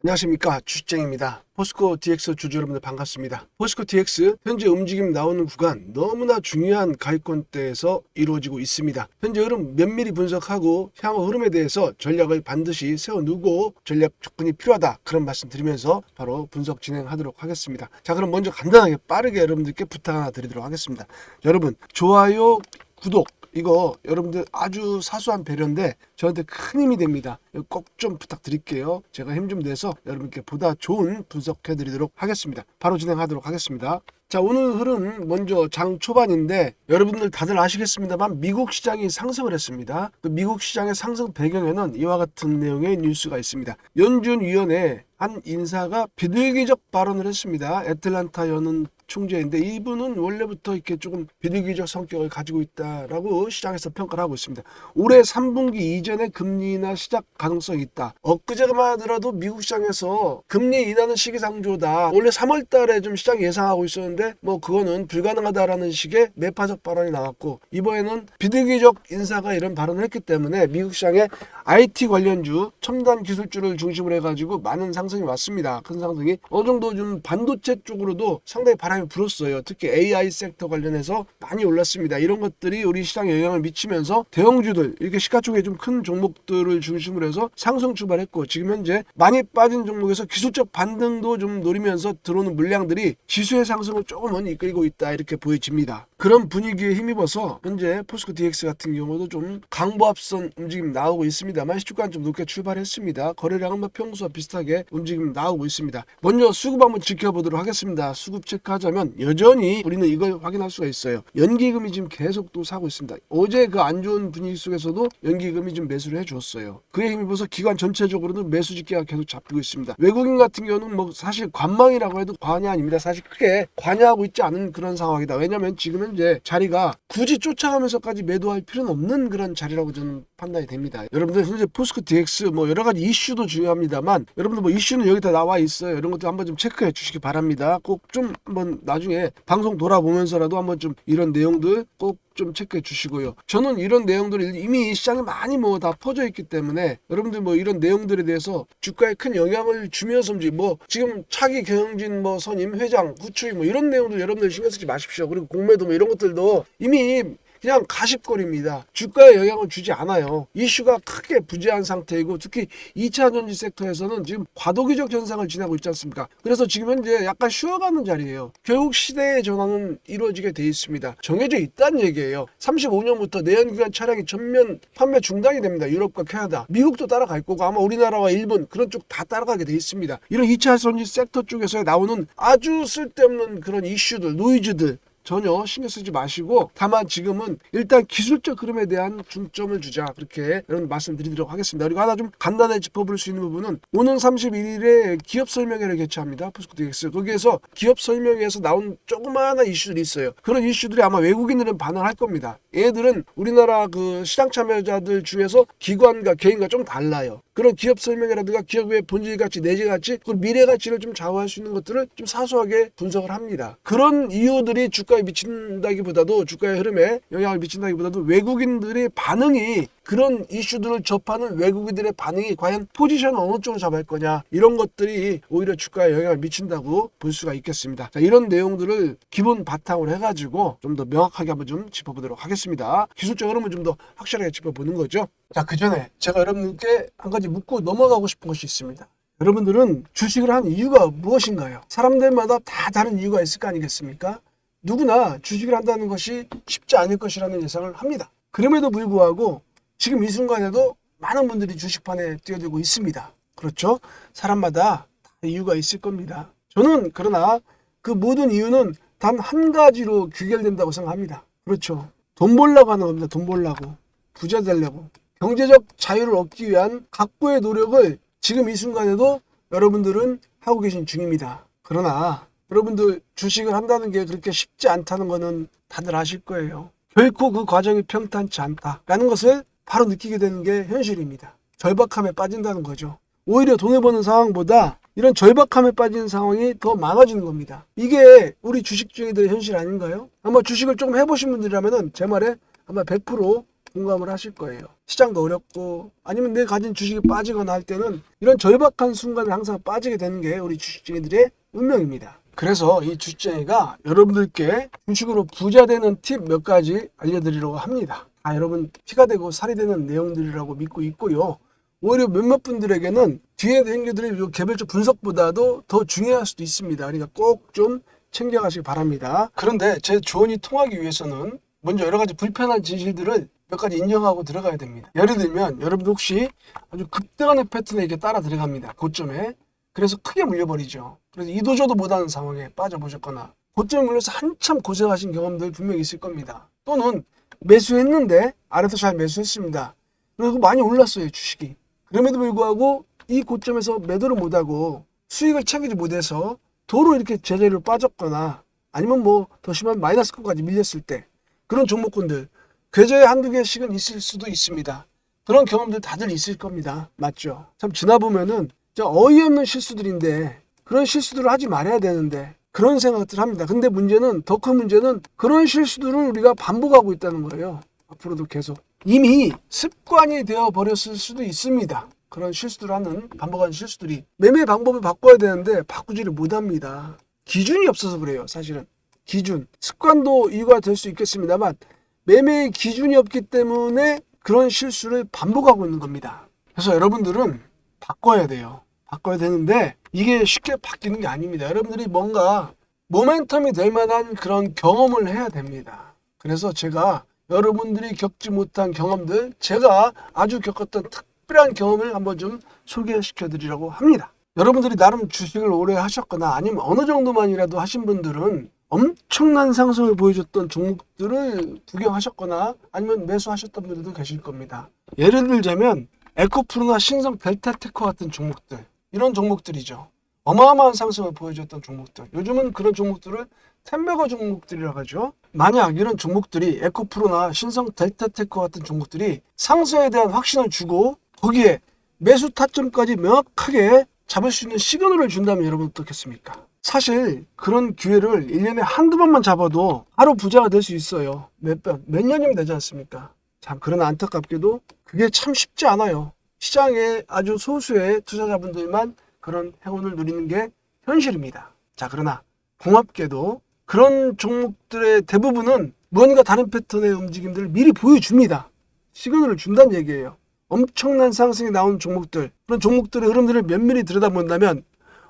안녕하십니까, 주식쟁입니다. 포스코 DX 주주 여러분들 반갑습니다. 포스코 DX 현재 움직임 나오는 구간 너무나 중요한 가입권대에서 이루어지고 있습니다. 현재 흐름 면밀히 분석하고 향후 흐름에 대해서 전략을 반드시 세워두고 전략 접근이 필요하다, 그런 말씀 드리면서 바로 분석 진행하도록 하겠습니다. 자, 그럼 먼저 간단하게 빠르게 여러분들께 부탁 하나 드리도록 하겠습니다. 여러분, 좋아요, 구독, 이거 여러분들 아주 사소한 배려인데 저한테 큰 힘이 됩니다. 꼭 좀 부탁드릴게요. 제가 힘 좀 내서 여러분께 보다 좋은 분석해 드리도록 하겠습니다. 바로 진행하도록 하겠습니다. 자, 오늘 흐름 먼저 장 초반인데 여러분들 다들 아시겠습니다만 미국 시장이 상승을 했습니다. 그 미국 시장의 상승 배경에는 이와 같은 내용의 뉴스가 있습니다. 연준 위원회 한 인사가 비둘기적 발언을 했습니다. 애틀란타 연은 총재인데 이분은 원래부터 이렇게 조금 비둘기적 성격을 가지고 있다라고 시장에서 평가를 하고 있습니다. 올해 3분기 이전에 금리 인하 시작 가능성이 있다. 엊그제만 하더라도 미국 시장에서 금리 인하는 시기상조다. 원래 3월 달에 좀 시장이 예상하고 있었는데 뭐 그거는 불가능하다라는 식의 매파적 발언이 나왔고, 이번에는 비둘기적 인사가 이런 발언을 했기 때문에 미국 시장에 IT 관련주, 첨단 기술주를 중심으로 해가지고 많은 상승이 왔습니다. 큰 상승이 어느 정도 좀 반도체 쪽으로도 상당히 바람이 불었어요. 특히 AI 섹터 관련해서 많이 올랐습니다. 이런 것들이 우리 시장에 영향을 미치면서 대형주들, 이렇게 시가총액 좀 큰 종목들을 중심으로 해서 상승 출발했고, 지금 현재 많이 빠진 종목에서 기술적 반등도 좀 노리면서 들어오는 물량들이 지수의 상승을 조금은 이끌고 있다, 이렇게 보여집니다. 그런 분위기에 힘입어서 현재 포스코 DX 같은 경우도 좀 강보합선 움직임 나오고 있습니다만 시초가는 좀 높게 출발했습니다. 거래량은 뭐 평소와 비슷하게 움직임 나오고 있습니다. 먼저 수급 한번 지켜보도록 하겠습니다. 수급 체크하자면 여전히 우리는 이걸 확인할 수가 있어요. 연기금이 지금 계속 또 사고 있습니다. 어제 그 안 좋은 분위기 속에서도 연기금이 좀 매수를 해주었어요. 그에 힘입어서 기관 전체적으로는 매수 집계가 계속 잡히고 있습니다. 외국인 같은 경우는 뭐 사실 관망이라고 해도 과언이 아닙니다. 사실 크게 관여하고 있지 않은 그런 상황이다. 왜냐하면 지금 현재 자리가 굳이 쫓아가면서까지 매도할 필요는 없는 그런 자리라고 저는 판단이 됩니다. 여러분들 현재 포스코 DX 뭐 여러 가지 이슈도 중요합니다만 여러분들 뭐 이슈는 여기 다 나와 있어요. 이런 것도 한번 좀 체크해 주시기 바랍니다. 꼭 좀 한번 나중에 방송 돌아보면서라도 한번 좀 이런 내용들 꼭 좀 체크해 주시고요. 저는 이런 내용들이 이미 시장에 많이 뭐 다 퍼져 있기 때문에 여러분들 뭐 이런 내용들에 대해서 주가에 큰 영향을 주면서 뭐 지금 차기 경영진 뭐 선임 회장 후추위 뭐 이런 내용들 여러분들 신경 쓰지 마십시오. 그리고 공매도 뭐 이런 것들도 이미 그냥 가십거리입니다. 주가에 영향을 주지 않아요. 이슈가 크게 부재한 상태이고, 특히 2차 전지 섹터에서는 지금 과도기적 현상을 지나고 있지 않습니까? 그래서 지금 현재 약간 쉬어가는 자리예요. 결국 시대의 전환은 이루어지게 돼 있습니다. 정해져 있다는 얘기예요. 35년부터 내연기관 차량이 전면 판매 중단이 됩니다. 유럽과 캐나다, 미국도 따라갈 거고 아마 우리나라와 일본 그런 쪽 다 따라가게 돼 있습니다. 이런 2차 전지 섹터 쪽에서 나오는 아주 쓸데없는 그런 이슈들, 노이즈들 전혀 신경 쓰지 마시고, 다만 지금은 일단 기술적 흐름에 대한 중점을 주자, 그렇게 여러분 말씀드리도록 하겠습니다. 그리고 하나 좀 간단하게 짚어볼 수 있는 부분은 오는 31일에 기업 설명회를 개최합니다. 포스코 DX. 거기에서 기업 설명회에서 나온 조그마한 이슈들이 있어요. 그런 이슈들이 아마 외국인들은 반응할 겁니다. 얘들은 우리나라 그 시장 참여자들 중에서 기관과 개인과 좀 달라요. 그런 기업 설명회라든가 기업의 본질 가치, 내재 가치, 그 미래 가치를 좀 좌우할 수 있는 것들을 좀 사소하게 분석을 합니다. 그런 이유들이 주가에 미친다기보다도, 주가의 흐름에 영향을 미친다기보다도 외국인들의 반응이, 그런 이슈들을 접하는 외국인들의 반응이 과연 포지션을 어느 쪽으로 잡을 거냐, 이런 것들이 오히려 주가에 영향을 미친다고 볼 수가 있겠습니다. 자, 이런 내용들을 기본 바탕으로 해가지고 좀 더 명확하게 한번 좀 짚어보도록 하겠습니다. 기술적 흐름을 좀 더 확실하게 짚어보는 거죠. 자, 그 전에 제가 여러분께 한 가지 묻고 넘어가고 싶은 것이 있습니다. 여러분들은 주식을 한 이유가 무엇인가요? 사람들마다 다 다른 이유가 있을 거 아니겠습니까? 누구나 주식을 한다는 것이 쉽지 않을 것이라는 예상을 합니다. 그럼에도 불구하고 지금 이 순간에도 많은 분들이 주식판에 뛰어들고 있습니다. 그렇죠? 사람마다 다 이유가 있을 겁니다. 저는 그러나 그 모든 이유는 단 한 가지로 귀결된다고 생각합니다. 그렇죠. 돈 벌려고 하는 겁니다. 돈 벌려고. 부자 되려고. 경제적 자유를 얻기 위한 각고의 노력을 지금 이 순간에도 여러분들은 하고 계신 중입니다. 그러나 여러분들 주식을 한다는 게 그렇게 쉽지 않다는 거는 다들 아실 거예요. 결코 그 과정이 평탄치 않다라는 것을 바로 느끼게 되는 게 현실입니다. 절박함에 빠진다는 거죠. 오히려 돈을 버는 상황보다 이런 절박함에 빠지는 상황이 더 많아지는 겁니다. 이게 우리 주식 중이들의 현실 아닌가요? 아마 주식을 조금 해보신 분들이라면 제 말에 아마 100% 공감을 하실 거예요. 시장도 어렵고 아니면 내 가진 주식이 빠지거나 할 때는 이런 절박한 순간에 항상 빠지게 되는 게 우리 주식쟁이들의 운명입니다. 그래서 이 주식쟁이가 여러분들께 주식으로 부자 되는 팁 몇 가지 알려드리려고 합니다. 여러분 피가 되고 살이 되는 내용들이라고 믿고 있고요. 오히려 몇몇 분들에게는 뒤에 생겨드릴 개별적 분석보다도 더 중요할 수도 있습니다. 그러니까 꼭 좀 챙겨가시기 바랍니다. 그런데 제 조언이 통하기 위해서는 먼저 여러 가지 불편한 진실들을 몇 가지 인정하고 들어가야 됩니다. 예를 들면 여러분들 혹시 아주 급등하는 패턴에 이렇게 따라 들어갑니다. 고점에. 그래서 크게 물려버리죠. 그래서 이도저도 못하는 상황에 빠져보셨거나 고점에 물려서 한참 고생하신 경험들 분명히 있을 겁니다. 또는 매수했는데 아래서 잘 매수했습니다. 그리고 많이 올랐어요, 주식이. 그럼에도 불구하고 이 고점에서 매도를 못하고 수익을 챙기지 못해서 도로 이렇게 제자리로 빠졌거나 아니면 뭐 더 심한 마이너스권까지 밀렸을 때 그런 종목군들 계좌에 한두 개씩은 있을 수도 있습니다. 그런 경험들 다들 있을 겁니다. 맞죠? 참 지나보면은 어이없는 실수들인데 그런 실수들을 하지 말아야 되는데 그런 생각들 합니다. 근데 문제는 더 큰 문제는 그런 실수들을 우리가 반복하고 있다는 거예요. 앞으로도 계속. 이미 습관이 되어 버렸을 수도 있습니다. 그런 실수를 하는 반복하는 실수들이 매매 방법을 바꿔야 되는데 바꾸지를 못합니다. 기준이 없어서 그래요. 사실은 기준 습관도 이유가 될 수 있겠습니다만 매매의 기준이 없기 때문에 그런 실수를 반복하고 있는 겁니다. 그래서 여러분들은 바꿔야 돼요. 바꿔야 되는데 이게 쉽게 바뀌는 게 아닙니다. 여러분들이 뭔가 모멘텀이 될 만한 그런 경험을 해야 됩니다. 그래서 제가 여러분들이 겪지 못한 경험들, 제가 아주 겪었던 특별한 경험을 한번 좀 소개시켜 드리려고 합니다. 여러분들이 나름 주식을 오래 하셨거나 아니면 어느 정도만이라도 하신 분들은 엄청난 상승을 보여줬던 종목들을 구경하셨거나 아니면 매수하셨던 분들도 계실 겁니다. 예를 들자면 에코프로나 신성 델타테크 같은 종목들, 이런 종목들이죠. 어마어마한 상승을 보여줬던 종목들. 요즘은 그런 종목들을 템베거 종목들이라고 하죠. 만약 이런 종목들이 에코프로나 신성 델타테크 같은 종목들이 상승에 대한 확신을 주고 거기에 매수 타점까지 명확하게 잡을 수 있는 시그널을 준다면 여러분 어떻겠습니까? 사실 그런 기회를 1년에 한두 번만 잡아도 바로 부자가 될 수 있어요. 몇 년이면 되지 않습니까? 참 그러나 안타깝게도 그게 참 쉽지 않아요. 시장에 아주 소수의 투자자분들만 그런 행운을 누리는 게 현실입니다. 자, 그러나 공합게도 그런 종목들의 대부분은 무언가 다른 패턴의 움직임들을 미리 보여줍니다. 시그널을 준다는 얘기예요. 엄청난 상승이 나온 종목들, 그런 종목들의 흐름들을 면밀히 들여다본다면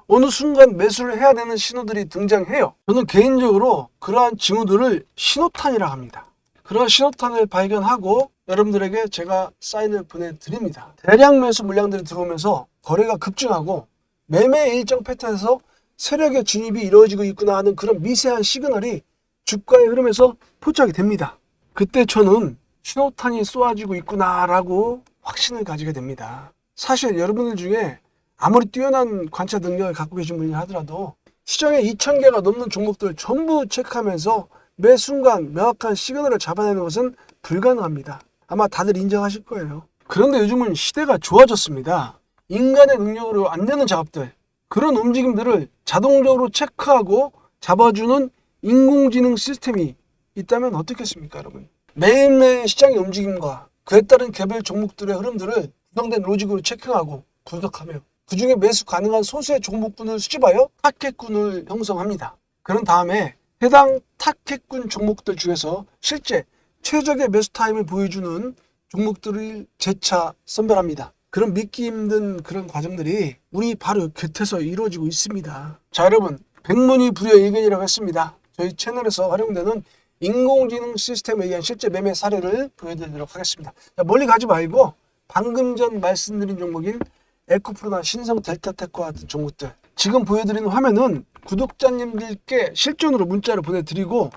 어느 순간 매수를 해야 되는 신호들이 등장해요. 저는 개인적으로 그러한 징후들을 신호탄이라고 합니다. 그런 신호탄을 발견하고 여러분들에게 제가 사인을 보내드립니다. 대량 매수 물량들이 들어오면서 거래가 급증하고 매매 일정 패턴에서 세력의 진입이 이루어지고 있구나 하는 그런 미세한 시그널이 주가의 흐름에서 포착이 됩니다. 그때 저는 신호탄이 쏘아지고 있구나라고 확신을 가지게 됩니다. 사실 여러분들 중에 아무리 뛰어난 관찰 능력을 갖고 계신 분이 하더라도 시장에 2,000개가 넘는 종목들을 전부 체크하면서 매 순간 명확한 시그널을 잡아내는 것은 불가능합니다. 아마 다들 인정하실 거예요. 그런데 요즘은 시대가 좋아졌습니다. 인간의 능력으로 안 되는 작업들, 그런 움직임들을 자동적으로 체크하고 잡아주는 인공지능 시스템이 있다면 어떻겠습니까, 여러분? 매일매일 시장의 움직임과 그에 따른 개별 종목들의 흐름들을 구성된 로직으로 체크하고 분석하며 그 중에 매수 가능한 소수의 종목군을 수집하여 타겟군을 형성합니다. 그런 다음에 해당 타겟군 종목들 중에서 실제 최적의 매수 타임을 보여주는 종목들을 재차 선별합니다. 그런 믿기 힘든 그런 과정들이 우리 바로 곁에서 이루어지고 있습니다. 자, 여러분, 백문이불여일견이라고 했습니다. 저희 채널에서 활용되는 인공지능 시스템에 의한 실제 매매 사례를 보여드리도록 하겠습니다. 자, 멀리 가지 말고 방금 전 말씀드린 종목인 에코프로나 신성 델타테크와 같은 종목들, 지금 보여드리는 화면은 구독자님들께 실전으로 문자를 보내드리고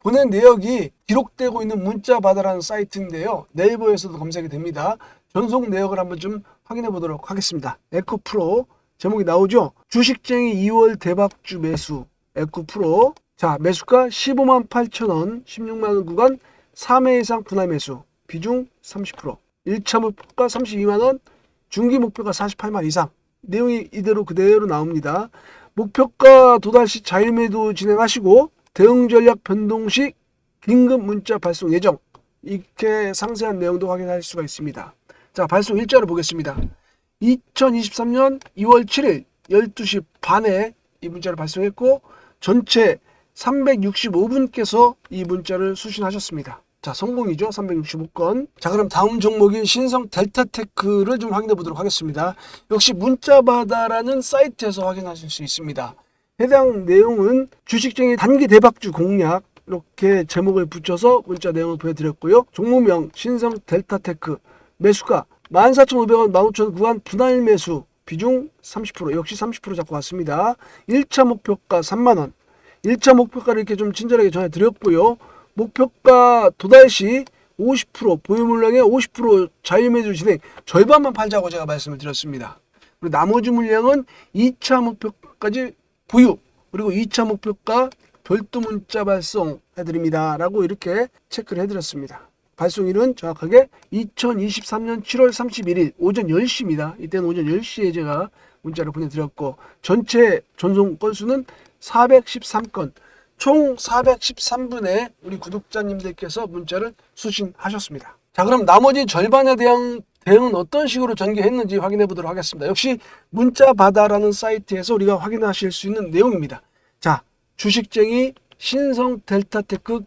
보낸 내역이 기록되고 있는 문자바다라는 사이트인데요. 네이버에서도 검색이 됩니다. 전송 내역을 한번 좀 확인해 보도록 하겠습니다. 에코프로 제목이 나오죠. 주식쟁이 2월 대박주 매수 에코프로. 자, 매수가 15만 8천 원, 16만 원 구간 3회 이상 분할 매수, 비중 30%, 1차 목표가 32만 원, 중기 목표가 48만 이상. 내용이 이대로 그대로 나옵니다. 목표가 도달 시 자율매도 진행하시고 대응 전략 변동 시 긴급 문자 발송 예정. 이렇게 상세한 내용도 확인할 수가 있습니다. 자, 발송 일자로 보겠습니다. 2023년 2월 7일 12시 반에 이 문자를 발송했고 전체 365분께서 이 문자를 수신하셨습니다. 자, 성공이죠. 365건. 자, 그럼 다음 종목인 신성 델타테크를 좀 확인해 보도록 하겠습니다. 역시 문자바다라는 사이트에서 확인하실 수 있습니다. 해당 내용은 주식쟁이 단기 대박주 공략, 이렇게 제목을 붙여서 문자 내용을 보여드렸고요. 종목명 신성 델타테크, 매수가 14,500원, 15,000원 구간 분할 매수, 비중 30%, 역시 30% 잡고 왔습니다. 1차 목표가 3만원. 1차 목표가를 이렇게 좀 친절하게 전해드렸고요. 목표가 도달 시 50%, 보유 물량의 50% 자유매수 진행, 절반만 팔자고 제가 말씀을 드렸습니다. 그리고 나머지 물량은 2차 목표까지 보유, 그리고 2차 목표가 별도 문자 발송해드립니다 라고 이렇게 체크를 해드렸습니다. 발송일은 정확하게 2023년 7월 31일 오전 10시입니다. 이때는 오전 10시에 제가 문자를 보내드렸고 전체 전송 건수는 413건, 총 413분의 우리 구독자님들께서 문자를 수신하셨습니다. 자, 그럼 나머지 절반에 대한 대응은 어떤 식으로 전개했는지 확인해 보도록 하겠습니다. 역시 문자바다라는 사이트에서 우리가 확인하실 수 있는 내용입니다. 자, 주식쟁이 신성 델타테크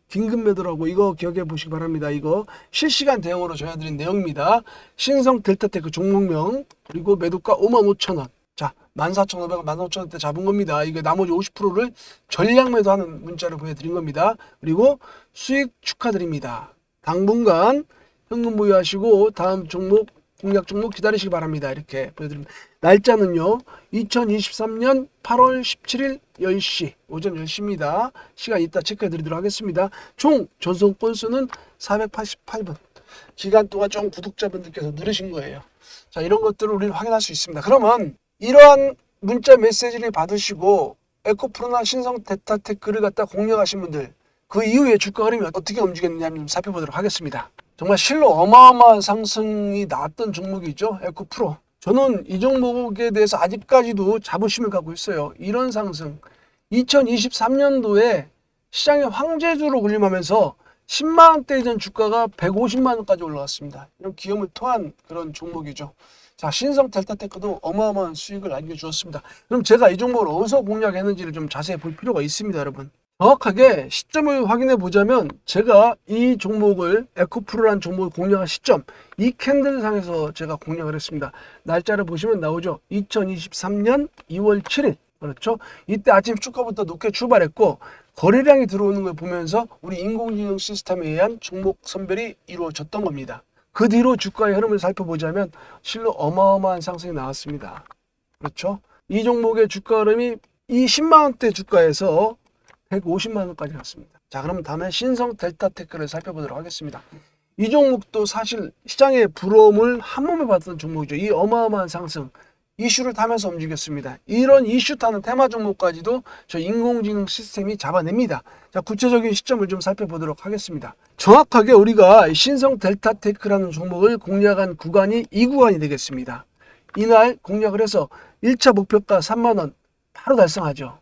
긴급매도라고 이거 기억해 보시기 바랍니다. 이거 실시간 대응으로 전해드린 내용입니다. 신성 델타테크 종목명, 그리고 매도가 55,000원. 자, 14,500원, 15,000원대 잡은 겁니다. 이거 나머지 50%를 전량 매도하는 문자를 보내드린 겁니다. 그리고 수익 축하드립니다. 당분간 현금 보유하시고 다음 종목, 공략 종목 기다리시기 바랍니다. 이렇게 보여드립니다. 날짜는요, 2023년 8월 17일 10시, 오전 10시입니다. 시간 이따 체크해 드리도록 하겠습니다. 총 전송 건수는 488분. 기간 동안 좀 구독자분들께서 늘으신 거예요. 자, 이런 것들을 우리는 확인할 수 있습니다. 그러면 이러한 문자 메시지를 받으시고 에코프로나 신성 델타테크를 갖다 공략하신 분들, 그 이후에 주가 흐름이 어떻게 움직였느냐 좀 살펴보도록 하겠습니다. 정말 실로 어마어마한 상승이 나왔던 종목이죠. 에코프로. 저는 이 종목에 대해서 아직까지도 자부심을 갖고 있어요. 이런 상승. 2023년도에 시장의 황제주로 군림하면서 10만원대 이전 주가가 150만원까지 올라갔습니다. 이런 기염을 토한 그런 종목이죠. 자, 신성 델타테크도 어마어마한 수익을 안겨주었습니다. 그럼 제가 이 종목을 어디서 공략했는지를 좀 자세히 볼 필요가 있습니다, 여러분. 정확하게 시점을 확인해 보자면 제가 이 종목을, 에코프로라는 종목을 공략한 시점, 이 캔들상에서 제가 공략을 했습니다. 날짜를 보시면 나오죠. 2023년 2월 7일. 그렇죠. 이때 아침 주가부터 높게 출발했고 거래량이 들어오는 걸 보면서 우리 인공지능 시스템에 의한 종목 선별이 이루어졌던 겁니다. 그 뒤로 주가의 흐름을 살펴보자면 실로 어마어마한 상승이 나왔습니다. 그렇죠. 이 종목의 주가 흐름이 이 10만원대 주가에서 150만원까지 갔습니다. 자, 그럼 다음에 신성 델타테크를 살펴보도록 하겠습니다. 이 종목도 사실 시장의 부러움을 한 몸에 받았던 종목이죠. 이 어마어마한 상승, 이슈를 타면서 움직였습니다. 이런 이슈 타는 테마 종목까지도 저 인공지능 시스템이 잡아냅니다. 자, 구체적인 시점을 좀 살펴보도록 하겠습니다. 정확하게 우리가 신성 델타테크라는 종목을 공략한 구간이 이 구간이 되겠습니다. 이날 공략을 해서 1차 목표가 3만원 바로 달성하죠.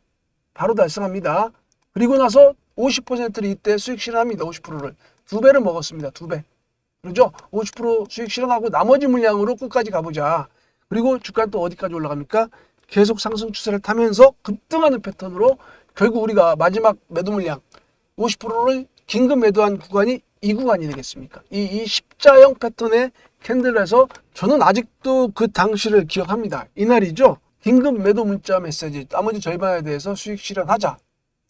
바로 달성합니다. 그리고 나서 50%를 이때 수익 실현합니다. 50%를. 2배를 먹었습니다. 2배. 그렇죠? 50% 수익 실현하고 나머지 물량으로 끝까지 가보자. 그리고 주가는 또 어디까지 올라갑니까? 계속 상승 추세를 타면서 급등하는 패턴으로 결국 우리가 마지막 매도 물량 50%를 긴급 매도한 구간이 이 구간이 되겠습니까? 이 십자형 패턴의 캔들에서 저는 아직도 그 당시를 기억합니다. 이날이죠. 긴급 매도 문자 메시지, 나머지 절반에 대해서 수익 실현하자.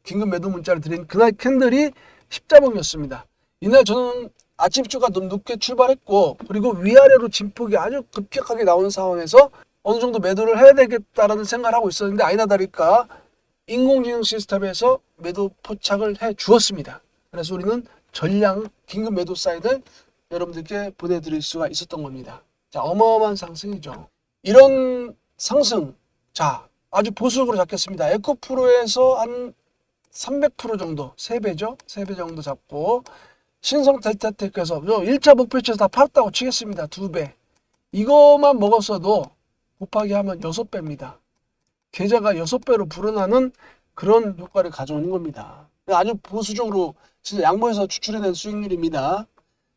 긴급 매도 문자를 드린 그날 캔들이 십자봉이었습니다. 이날 저는 아침 주가 너무 높게 출발했고 그리고 위아래로 진폭이 아주 급격하게 나오는 상황에서 어느 정도 매도를 해야 되겠다라는 생각을 하고 있었는데 아니나 다를까 인공지능 시스템에서 매도 포착을 해 주었습니다. 그래서 우리는 전량 긴급 매도 사인을 여러분들께 보내드릴 수가 있었던 겁니다. 자, 어마어마한 상승이죠. 이런 상승, 자, 아주 보수적으로 잡겠습니다. 에코프로에서 한 300% 정도, 3배죠? 3배 정도 잡고 신성 델타테크에서 1차 목표치에서 다 팔았다고 치겠습니다. 2배. 이것만 먹었어도 곱하기 하면 6배입니다. 계좌가 6배로 불어나는 그런 효과를 가져오는 겁니다. 아주 보수적으로 진짜 양보해서 추출해낸 수익률입니다.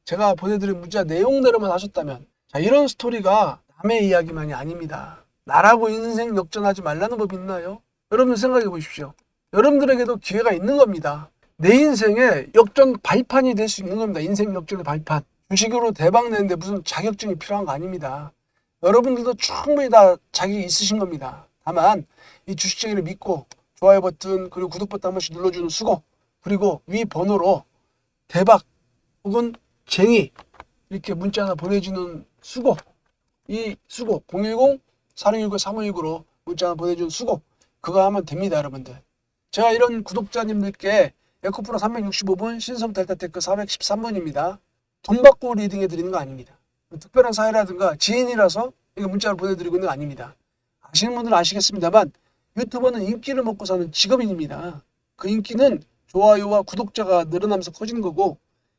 제가 보내드린 문자 내용대로만 하셨다면, 자, 이런 스토리가 남의 이야기만이 아닙니다. 나라고 인생 역전하지 말라는 법이 있나요? 여러분 생각해 보십시오. 여러분들에게도 기회가 있는 겁니다. 내 인생의 역전 발판이 될 수 있는 겁니다. 인생 역전의 발판. 주식으로 대박 내는데 무슨 자격증이 필요한 거 아닙니다. 여러분들도 충분히 다 자격이 있으신 겁니다. 다만 이 주식쟁이를 믿고 좋아요 버튼 그리고 구독 버튼 한 번씩 눌러주는 수고, 그리고 위 번호로 대박 혹은 쟁이 이렇게 문자 하나 보내주는 수고, 이 수고 010-4619-3519로 문자 하나 보내주는 수고, 그거 하면 됩니다. 여러분들, 제가 이런 구독자님들께 에코프로 365분 신성 델타테크 413분입니다. 돈 받고 리딩해 드리는 거 아닙니다. 특별한 사회라든가 지인이라서 이거 문자를 보내드리고 있는 거 아닙니다. 아시는 분들은 아시겠습니다만 유튜버는 인기를 먹고 사는 직업인입니다. 그 인기는 좋아요와 구독자가 늘어나면서 커지는 거고,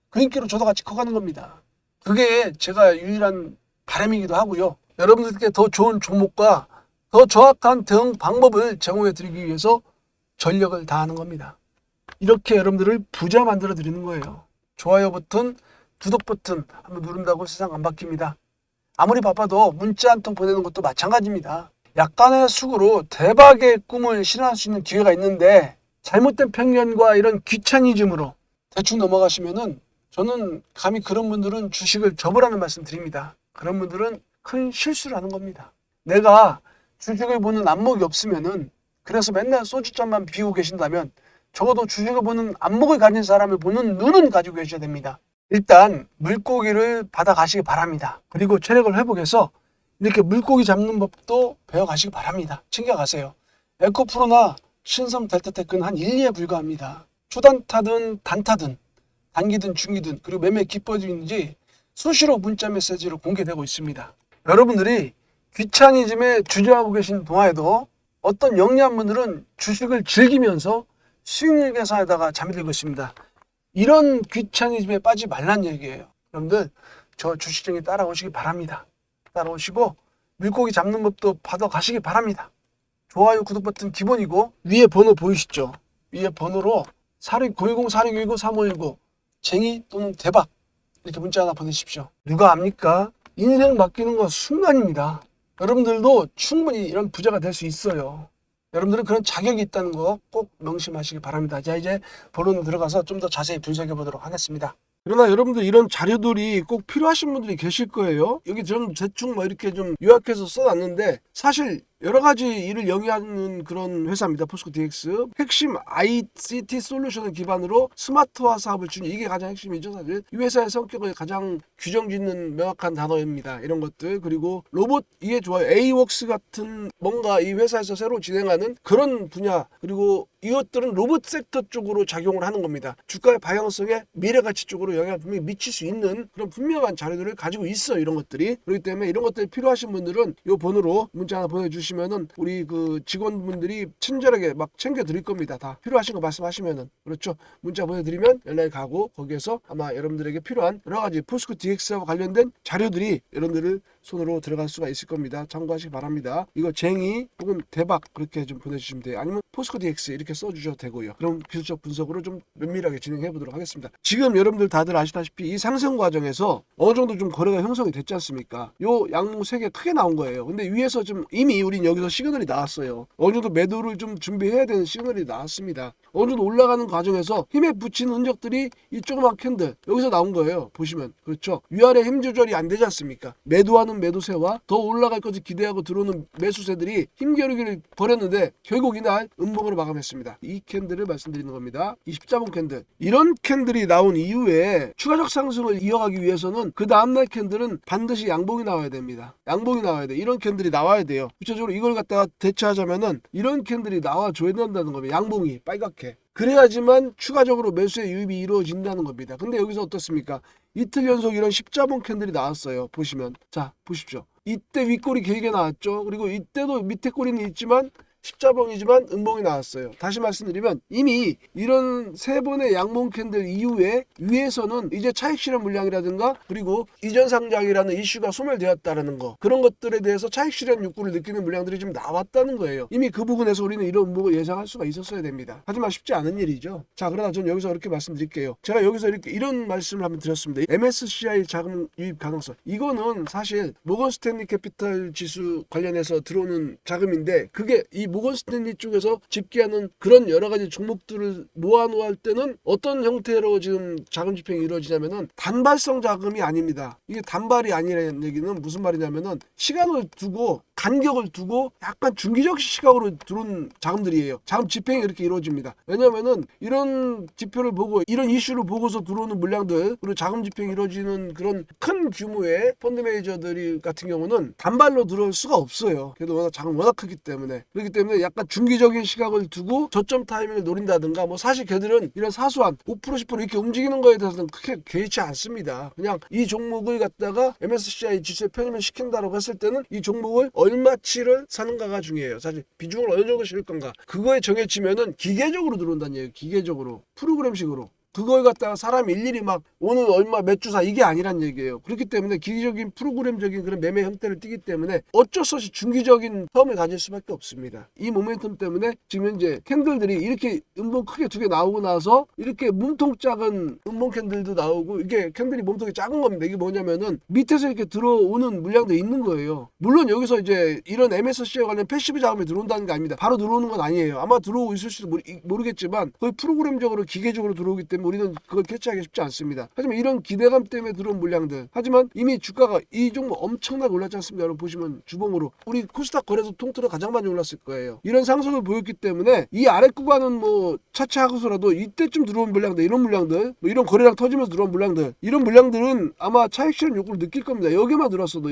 그 인기로 저도 같이 커가는 겁니다. 그게 제가 유일한 바람이기도 하고요. 여러분들께 더 좋은 종목과 더 정확한 대응 방법을 제공해 드리기 위해서 전력을 다하는 겁니다. 이렇게 여러분들을 부자 만들어 드리는 거예요. 좋아요 버튼, 구독 버튼 한번 누른다고 세상 안 바뀝니다. 아무리 바빠도 문자 한 통 보내는 것도 마찬가지입니다. 약간의 수고로 대박의 꿈을 실현할 수 있는 기회가 있는데 잘못된 편견과 이런 귀차니즘으로 대충 넘어가시면은, 저는 감히 그런 분들은 주식을 접으라는 말씀 드립니다. 그런 분들은 큰 실수를 하는 겁니다. 내가 주식을 보는 안목이 없으면은, 그래서 맨날 소주잔만 비우고 계신다면 적어도 주식을 보는 안목을 가진 사람을 보는 눈은 가지고 계셔야 됩니다. 일단 물고기를 받아가시기 바랍니다. 그리고 체력을 회복해서 이렇게 물고기 잡는 법도 배워가시기 바랍니다. 챙겨가세요. 에코프로나 신성 델타테크는 한 1, 2에 불과합니다. 초단타든 단타든 단기든 중기든 그리고 매매 기법인지 수시로 문자 메시지로 공개되고 있습니다. 여러분들이 귀차니즘에 주저하고 계신 동안에도 어떤 영리한 분들은 주식을 즐기면서 수익률 계산에다가 잠이 들고 있습니다. 이런 귀차니즘에 빠지지 말란 얘기예요. 여러분들, 저 주식쟁이 따라오시기 바랍니다. 따라오시고 물고기 잡는 법도 받아가시기 바랍니다. 좋아요, 구독 버튼 기본이고, 위에 번호 보이시죠? 위에 번호로 010-4619-3519 쟁이 또는 대박 이렇게 문자 하나 보내십시오. 누가 압니까? 인생 바뀌는 건 순간입니다. 여러분들도 충분히 이런 부자가 될 수 있어요. 여러분들은 그런 자격이 있다는 거 꼭 명심하시기 바랍니다. 자, 이제 본론 들어가서 좀 더 자세히 분석해 보도록 하겠습니다. 그러나 여러분들 이런 자료들이 꼭 필요하신 분들이 계실 거예요. 여기 좀 대충 뭐 이렇게 좀 요약해서 써놨는데, 사실 여러 가지 일을 영위하는 그런 회사입니다. 포스코 DX. 핵심 ICT 솔루션을 기반으로 스마트화 사업을 주는, 이게 가장 핵심이죠. 사실 이 회사의 성격을 가장 규정 짓는 명확한 단어입니다. 이런 것들. 그리고 로봇, 이게 좋아요. A웍스 같은 뭔가 이 회사에서 새로 진행하는 그런 분야, 그리고 이것들은 로봇 섹터 쪽으로 작용을 하는 겁니다. 주가의 방향성에 미래가치 쪽으로 영향을 분명히 미칠 수 있는 그런 분명한 자료들을 가지고 있어요. 이런 것들이. 그렇기 때문에 이런 것들이 필요하신 분들은 이 번호로 문자 하나 보내주시면은 우리 그 직원분들이 친절하게 막 챙겨 드릴 겁니다. 다 필요하신 거 말씀하시면은. 그렇죠. 문자 보내드리면 연락이 가고, 거기에서 아마 여러분들에게 필요한 여러 가지 포스코 DX와 관련된 자료들이 여러분들을 손으로 들어갈 수가 있을 겁니다. 참고하시기 바랍니다. 이거 쟁이 혹은 대박 그렇게 좀 보내주시면 돼요. 아니면 포스코 DX 이렇게 써주셔도 되고요. 그럼 기술적 분석으로 좀 면밀하게 진행해 보도록 하겠습니다. 지금 여러분들 다들 아시다시피 이 상승 과정에서 어느 정도 좀 거래가 형성이 됐지 않습니까? 요 양봉 3개 크게 나온 거예요. 근데 위에서 좀 이미 우린 여기서 시그널이 나왔어요. 어느 정도 매도를 좀 준비해야 되는 시그널이 나왔습니다. 어느 정도 올라가는 과정에서 힘에 붙이는 흔적들이 이 조그만 캔들 여기서 나온 거예요. 보시면. 그렇죠. 위아래 힘 조절이 안 되지 않습니까? 매도하는 매도세와 더 올라갈 것을 기대하고 들어오는 매수세들이 힘겨루기를 벌였는데 결국 이날 음봉으로 마감했습니다. 이 캔들을 말씀드리는 겁니다. 이 십자봉 캔들. 이런 캔들이 나온 이후에 추가적 상승을 이어가기 위해서는 그 다음날 캔들은 반드시 양봉이 나와야 됩니다. 양봉이 나와야 돼. 이런 캔들이 나와야 돼요. 구체적으로 이걸 갖다가 대처하자면은 이런 캔들이 나와줘야 된다는 겁니다. 양봉이 빨갛게. 그래야지만 추가적으로 매수의 유입이 이루어진다는 겁니다. 근데 여기서 어떻습니까? 이틀 연속 이런 십자봉 캔들이 나왔어요. 보시면. 자, 보십시오. 이때 윗꼬리 길게 나왔죠. 그리고 이때도 밑에 꼬리는 있지만 십자봉이지만 음봉이 나왔어요. 다시 말씀드리면 이미 이런 세 번의 양봉 캔들 이후에 위에서는 이제 차익 실현 물량이라든가 그리고 이전 상장이라는 이슈가 소멸되었다라는 거, 그런 것들에 대해서 차익 실현 욕구를 느끼는 물량들이 좀 나왔다는 거예요. 이미 그 부분에서 우리는 이런 음봉을 예상할 수가 있었어야 됩니다. 하지만 쉽지 않은 일이죠. 자, 그러나 저는 여기서 그렇게 말씀드릴게요. 제가 여기서 이런 말씀을 한번 드렸습니다. MSCI 자금 유입 가능성, 이거는 사실 모건 스탠리 캐피탈 지수 관련해서 들어오는 자금인데, 그게 이 모건 스탠리 쪽에서 집계하는 그런 여러 가지 종목들을 모아놓을 때는 어떤 형태로 지금 자금 집행이 이루어지냐면은 단발성 자금이 아닙니다. 이게 단발이 아니라는 얘기는 무슨 말이냐면은 시간을 두고 간격을 두고 약간 중기적 시각으로 들어온 자금들이에요. 자금 집행이 이렇게 이루어집니다. 왜냐면은 이런 지표를 보고 이런 이슈를 보고서 들어오는 물량들, 그리고 자금 집행이 이루어지는 그런 큰 규모의 펀드 매니저들이 같은 경우는 단발로 들어올 수가 없어요. 그래도 워낙 자금 워낙 크기 때문에. 그렇기 때문에 약간 중기적인 시각을 두고 저점 타이밍을 노린다든가, 뭐 사실 걔들은 이런 사소한 5% 10% 이렇게 움직이는 거에 대해서는 크게 개의치 않습니다. 그냥 이 종목을 갖다가 MSCI 지수에 편입을 시킨다라고 했을 때는 이 종목을 얼마치를 사는가가 중요해요. 사실 비중을 어느 정도 실을 건가, 그거에 정해지면은 기계적으로 들어온다는 얘기예요. 기계적으로, 프로그램식으로. 그걸 갖다가 사람이 일일이 막 오늘 얼마 몇 주 사 이게 아니란 얘기예요. 그렇기 때문에 기기적인 프로그램적인 그런 매매 형태를 띠기 때문에 어쩔 수 없이 중기적인 텀을 가질 수밖에 없습니다. 이 모멘텀 때문에 지금 현재 캔들들이 이렇게 음봉 크게 두 개 나오고 나서 이렇게 몸통 작은 음봉 캔들도 나오고, 이게 캔들이 몸통이 작은 겁니다. 이게 뭐냐면은 밑에서 이렇게 들어오는 물량도 있는 거예요. 물론 여기서 이제 이런 MSCI 관련 패시브 자금이 들어온다는 게 아닙니다. 바로 들어오는 건 아니에요. 아마 들어오고 있을 수도 모르겠지만 거의 프로그램적으로 기계적으로 들어오기 때문에 우리는 그걸 캐치하기 쉽지 않습니다. 하지만 이런 기대감 때문에 들어온 물량들, 하지만 이미 주가가 이 종목 엄청나게 올랐지 않습니까? 여러분 보시면 주봉으로 우리 코스닥 거래소 통틀어 가장 많이 올랐을 거예요. 이런 상승을 보였기 때문에 이 아래 구간은 뭐 차차하고서라도 이때쯤 들어온 물량들, 이런 물량들, 뭐 이런 거래량 터지면서 들어온 물량들, 이런 물량들은 아마 차익 실현 욕구를 느낄 겁니다. 여기에만 들어왔어도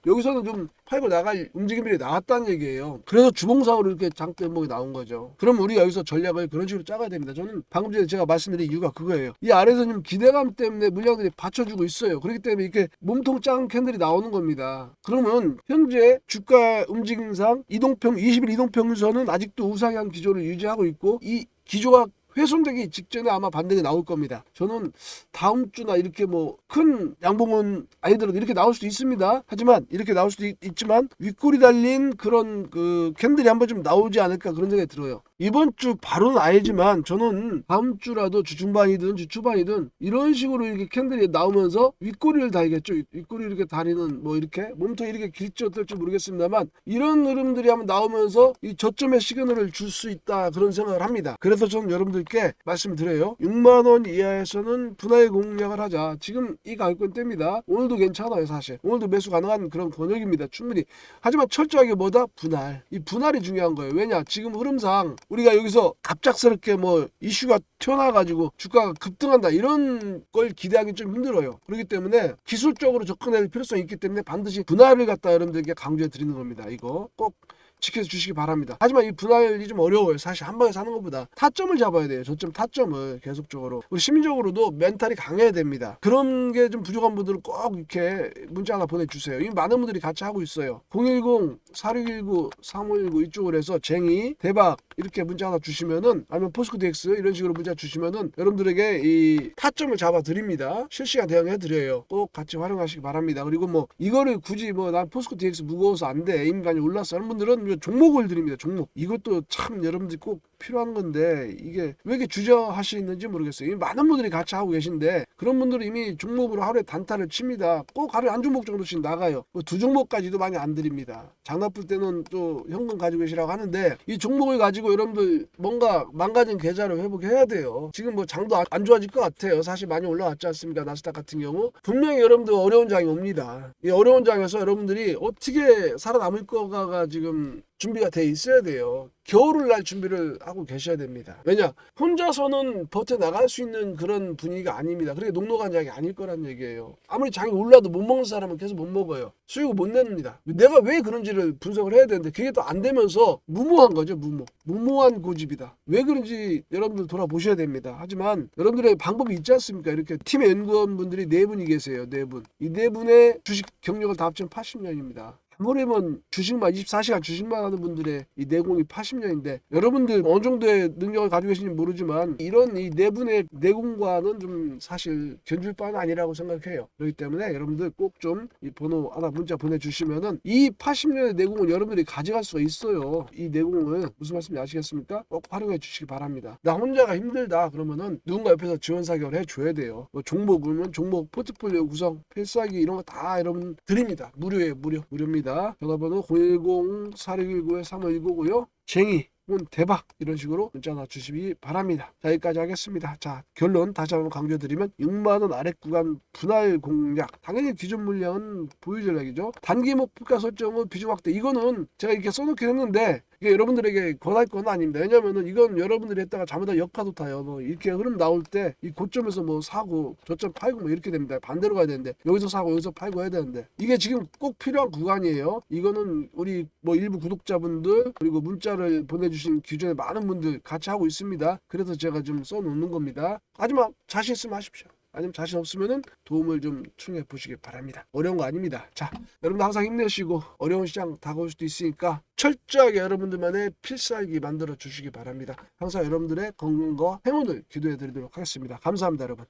여기서는 좀 팔고 나갈 움직임들이 나왔다는 얘기예요. 그래서 주봉상으로 이렇게 장대 음봉이 나온 거죠. 그럼 우리가 여기서 전략을 그런 식으로 짜가야 됩니다. 저는 방금 전에 제가 말씀드린 이유가 그거예요. 이 아래에서 좀 기대감 때문에 물량들이 받쳐주고 있어요. 그렇기 때문에 이렇게 몸통 작은 캔들이 나오는 겁니다. 그러면 현재 주가 움직임상 20일 이동평균선은 아직도 우상향 기조를 유지하고 있고, 이 기조가 훼손되기 직전에 아마 반등이 나올 겁니다. 저는 다음 주나 이렇게 뭐 큰 양봉은 아니더라도 이렇게 나올 수도 있습니다. 하지만 이렇게 나올 수도 있지만 윗골이 달린 그런 그 캔들이 한번 좀 나오지 않을까, 그런 생각이 들어요. 이번 주 바로는 아니지만 저는 다음 주라도 주 중반이든 주 초반이든 이런 식으로 이렇게 캔들이 나오면서 윗꼬리를 달겠죠. 윗꼬리 이렇게 다리는 뭐 이렇게 몸통이 이렇게 길지 어떨지 모르겠습니다만 이런 흐름들이 한번 나오면서 이 저점의 시그널을 줄 수 있다, 그런 생각을 합니다. 그래서 저는 여러분들께 말씀드려요. 6만원 이하에서는 분할 공략을 하자. 지금 이 가격대입니다. 오늘도 괜찮아요. 사실 오늘도 매수 가능한 그런 권역입니다. 충분히. 하지만 철저하게 뭐다? 분할. 이 분할이 중요한 거예요. 왜냐? 지금 흐름상 우리가 여기서 갑작스럽게 뭐 이슈가 튀어나와가지고 주가가 급등한다, 이런 걸 기대하기 좀 힘들어요. 그렇기 때문에 기술적으로 접근할 필요성이 있기 때문에 반드시 분할을 갖다 여러분들께 강조해 드리는 겁니다. 이거 꼭 지켜주시기 바랍니다. 하지만 이 분할이 좀 어려워요. 사실 한 방에 사는 것보다 타점을 잡아야 돼요. 저점 타점을 계속적으로. 우리 시민적으로도 멘탈이 강해야 됩니다. 그런 게 좀 부족한 분들은 꼭 이렇게 문자 하나 보내주세요. 이미 많은 분들이 같이 하고 있어요. 010-4619-3519 이쪽으로 해서 쟁이 대박 이렇게 문자 하나 주시면은, 아니면 포스코 DX 이런 식으로 문자 주시면은 여러분들에게 이 타점을 잡아 드립니다. 실시간 대응해 드려요. 꼭 같이 활용하시기 바랍니다. 그리고 뭐 이거를 굳이 뭐 난 포스코 DX 무거워서 안 돼, 이미 많이 올랐어 하는 분들은 종목을 드립니다. 종목. 이것도 참 여러분들이 꼭 필요한 건데 이게 왜 이렇게 주저하시는지 모르겠어요. 이미 많은 분들이 같이 하고 계신데 그런 분들은 이미 종목으로 하루에 단타를 칩니다. 꼭 하루에 한 종목 정도씩 나가요. 뭐 두 종목까지도 많이 안 드립니다. 장 나쁠 때는 또 현금 가지고 계시라고 하는데 이 종목을 가지고 여러분들 뭔가 망가진 계좌를 회복해야 돼요. 지금 뭐 장도 안 좋아질 것 같아요. 사실 많이 올라왔지 않습니까? 나스닥 같은 경우 분명히 여러분들 어려운 장이 옵니다. 이 어려운 장에서 여러분들이 어떻게 살아남을 거가 지금 준비가 돼 있어야 돼요. 겨울을 날 준비를 하고 계셔야 됩니다. 왜냐? 혼자서는 버텨나갈 수 있는 그런 분위기가 아닙니다. 그렇게 녹록한 장이 아닐 거란 얘기예요. 아무리 장이 올라도 못 먹는 사람은 계속 못 먹어요. 수익을 못 냅니다. 내가 왜 그런지를 분석을 해야 되는데 그게 또 안 되면서 무모한 거죠. 무모한 고집이다. 왜 그런지 여러분들 돌아보셔야 됩니다. 하지만 여러분들의 방법이 있지 않습니까? 이렇게 팀의 연구원분들이 4분이 계세요. 4분. 이 4분의 주식 경력을 다 합치면 80년입니다. 아무래면 주식만 24시간 주식만 하는 분들의 이 내공이 80년인데 여러분들 어느 정도의 능력을 가지고 계신지 모르지만 이런 이 네 분의 내공과는 좀 사실 견줄 바는 아니라고 생각해요. 그렇기 때문에 여러분들 꼭 좀 이 번호 하나 문자 보내주시면은 이 80년의 내공을 여러분들이 가져갈 수가 있어요. 이 내공을 무슨 말씀인지 아시겠습니까? 꼭 활용해 주시기 바랍니다. 나 혼자가 힘들다 그러면은 누군가 옆에서 지원 사격을 해줘야 돼요. 뭐 종목은 종목 포트폴리오 구성 필수하기 이런 거 다 여러분 드립니다. 무료예요. 무료입니다. 전화번호 010-4619-3519고요. 쟁이 대박 이런 식으로 문자 놔주시기 바랍니다. 자, 여기까지 하겠습니다. 자, 결론 다시 한번 강조드리면 6만원 아래 구간 분할 공략, 당연히 기존 물량은 보유 전략이죠. 단기 목표가 설정 후 비중 확대, 이거는 제가 이렇게 써놓긴 했는데 이게 여러분들에게 권할 건 아닙니다. 왜냐면은 이건 여러분들이 했다가 잘못하면 역파도 타요. 뭐 이렇게 흐름 나올 때 이 고점에서 뭐 사고 저점 팔고 뭐 이렇게 됩니다. 반대로 가야 되는데 여기서 사고 여기서 팔고 해야 되는데 이게 지금 꼭 필요한 구간이에요. 이거는 우리 뭐 일부 구독자분들 그리고 문자를 보내주신 기존에 많은 분들 같이 하고 있습니다. 그래서 제가 좀 써놓는 겁니다. 하지만 자신 있으면 하십시오. 아니면 자신 없으면은 도움을 좀 청해 보시기 바랍니다. 어려운 거 아닙니다. 자, 여러분들 항상 힘내시고 어려운 시장 다가올 수도 있으니까 철저하게 여러분들만의 필살기 만들어 주시기 바랍니다. 항상 여러분들의 건강과 행운을 기도해 드리도록 하겠습니다. 감사합니다, 여러분.